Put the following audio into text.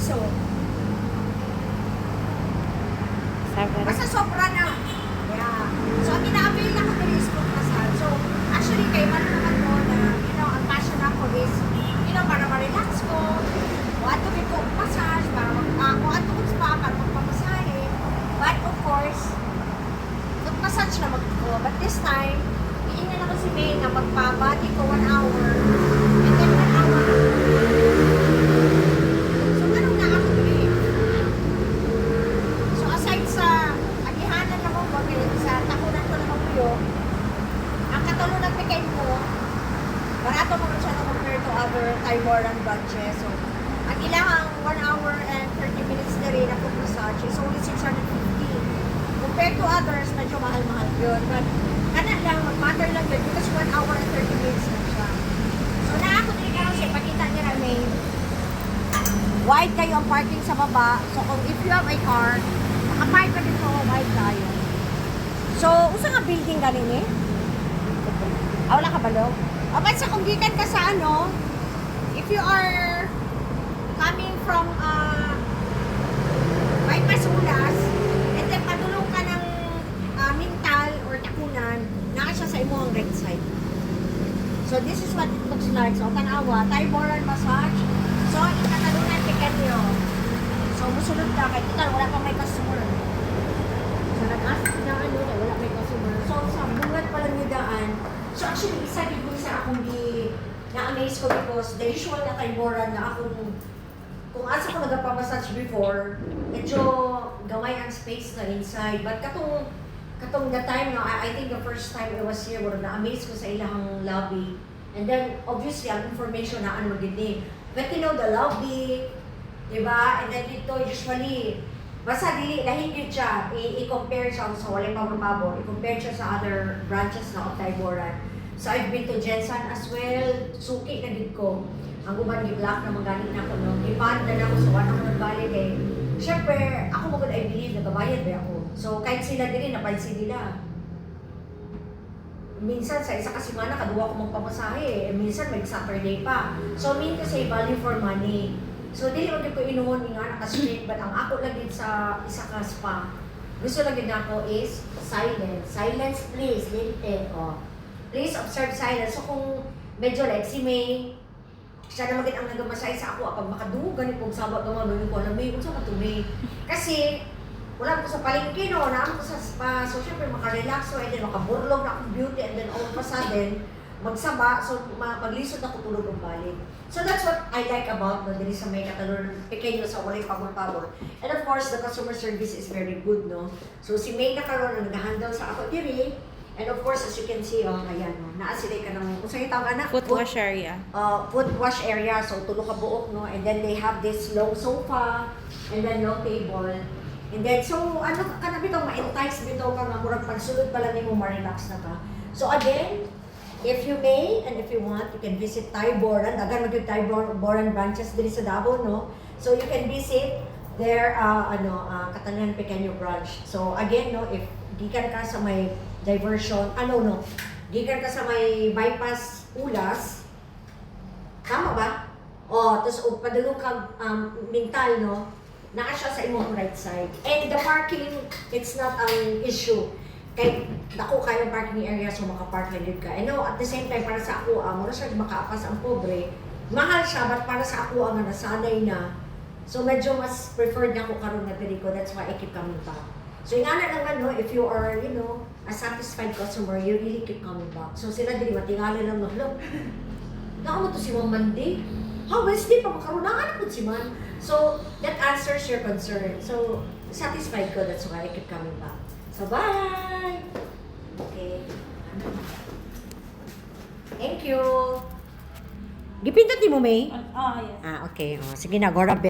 piso. Basta sobra na. Yeah. So, ang ina-avail na ko din is foot massage. So, actually, kayo man naman mo na, ang passion ako is, para ma-relax ko. O ato may foot massage, para o ato ko spa, para magpamasahe. But of course, foot massage na magko. But this time, iingin ako si May na magpabati ko 1 hour. And then 1 hour. So, anong na ako din? So, aside sa agihanan na mo, sa takunan ko na mabuyo, ang katulong ng pikain mo, barato mo siya na compare to other Taiwaran branches. So, ang ilang 1 hour and 30 minutes na rin na foot massage is only 650. Compared to others, medyo mahal-mahal yun. But, kana lang, mag-matter lang yun because 1 hour and 30 minutes na siya. So, naako din ka kasi pakita niya na may wide kayo ang parking sa baba. So, kung if you have a car, nakapark ka dito, wide tayo. So, usa nga building ganin eh? Wala ka balo? Okay, sa kung gikan ka sa if you are coming from bypass Ulas, and then padulong ka ng Mintal or Takunan, naka siya sa imo ang right side. So, this is what it looks like. So, tanawa, Taiwaran massage. So, ikatalunan ticket nyo. So, musunod ka. Kaya total, wala pang may customer. So, nag-ask na wala may customer. So, sa bungat pala nyo daan. So, actually, isa din sa akong na-amaze ko because the usual na Taiwaran na akong kung asa ko nagpapamassage before, medyo gamay ang space na inside. But katong the time I think the first time I was here, na-amaze ko sa ilang lobby. And then, obviously, ang information na magiging. But the lobby, diba? And then dito, usually, basta lahigit siya, i-compare siya sa walay pabor-pabor, i-compare siya sa other branches na of Taiwaran. So, I've been to Jensan as well, suki na din ko. Ang uban, i-block na magaling na ko, no? I-band na ako, so wala ko nagbalik eh. Siyempre, ako magod, I believe, nagabayad ba ako. So, kahit sila din, napansin nila. Minsan, sa isa kasi mana, kaduwa ko magpamasahe eh. Minsan, may Saturday pa. So, mean to say, value for money. So, dili ko dito inuhon nga naka-straight, but ang ako lang din sa isa ka spa, gusto lang din ako is silence. Silence, please. Limited. Oh. Please observe silence. So, kung medyo like si May, siya naman din ang nagamasahe sa ako, pag makadugan kung sabag gawin ko, alam mo yung sa matumi. Kasi, wala ko sa palengke, no? Naman ko sa spa. So, syempre, makarelax. So, and then, makaburlog na akong beauty. And then, all of a sudden, magsaba. So, maglisod na ko tulog ng balik. So, that's what I like about no? Dili sa may katalon, pequeño sa walay pabor-pabor. And of course, the customer service is very good, no? So, si May na karon na nag-handle sa ako diri. And of course, as you can see, ayan, no? Naasilay ka ng, kung sa'yo tawag na? Foot wash area. Foot wash area. So, tulog ka buok, no? And then, they have this long sofa. And then, long table. And then, so, ano ka na bitaw, ma-entice bitaw ka nga, murag pagsulod pala mo, ma-relax na ka. So, again, if you may, and if you want, you can visit Taiwaran. Dagan mag yung Taiwaran branches diri sa Davao, no? So, you can visit their, Catalan Pequeño branch. So, again, no, if gikan ka sa may diversion, gikan ka sa may bypass Ulas, tama ba? Tapos, padulong ka, Mintal, no? Naka siya sa imong right side. And the parking, it's not an issue. Kaya dako kayo parking area, so makapark na ka. And no, at the same time, para sa ako, muna siya makaapas ang pobre. Mahal siya, but para sa ako, ang nasanay na. So medyo mas preferred na ako karoon na diri ko. That's why I keep coming back. So yung anak naman, no, if you are, a satisfied customer, you really keep coming back. So sila diri, matingali lang, no, look, nakamu to si Ma'am Mandy. Wednesday pa makaroon, nakahanap po si Man. So, that answers your concern. So, satisfied ko, that's why I keep coming back. So, bye! Okay. Thank you! Gipindot mo, May? Yes. Okay. Sige na, Gora.